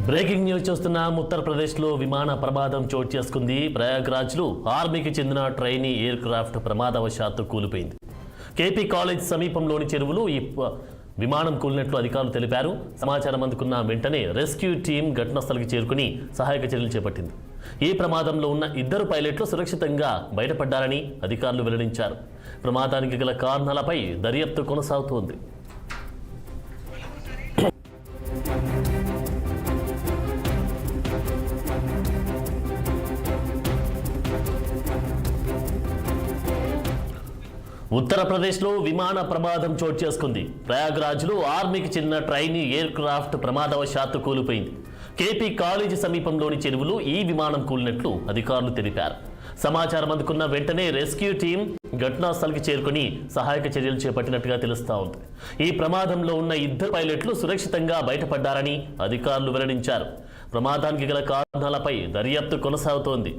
Breaking news చూస్తున్నాం. ఉత్తరప్రదేశ్లో విమాన ప్రమాదం చోటు చేసుకుంది. ప్రయాగ్రాజ్లో ఆర్మీకి చెందిన ట్రైనీ ఎయిర్ క్రాఫ్ట్ ప్రమాదవశాత్తు కూలిపోయింది. కేపీ కాలేజ్ సమీపంలోని చెరువులు ఈ విమానం కూలినట్లు అధికారులు తెలిపారు. సమాచారం అందుకున్న వెంటనే రెస్క్యూ టీం ఘటనాస్థలికి చేరుకుని సహాయక చర్యలు చేపట్టింది. ఈ ప్రమాదంలో ఉన్న 2 పైలట్లు సురక్షితంగా బయటపడ్డారని అధికారులు వెల్లడించారు. ప్రమాదానికి గల కారణాలపై దర్యాప్తు కొనసాగుతోంది. ఉత్తరప్రదేశ్లో విమాన ప్రమాదం చోటు చేసుకుంది. ప్రయాగ్రాజ్లో ఆర్మీకి చెందిన ట్రైనీ ఎయిర్ క్రాఫ్ట్ ప్రమాదవశాత్తు కూలిపోయింది. కేపీ కాలేజీ సమీపంలోని చెరువులు ఈ విమానం కూలినట్లు అధికారులు తెలిపారు. సమాచారం అందుకున్న వెంటనే రెస్క్యూ టీం ఘటనాస్థలికి చేరుకుని సహాయక చర్యలు చేపట్టినట్టుగా తెలుస్తా ఉంది. ఈ ప్రమాదంలో ఉన్న 2 పైలట్లు సురక్షితంగా బయటపడ్డారని అధికారులు వెల్లడించారు. ప్రమాదానికి గల కారణాలపై దర్యాప్తు కొనసాగుతోంది.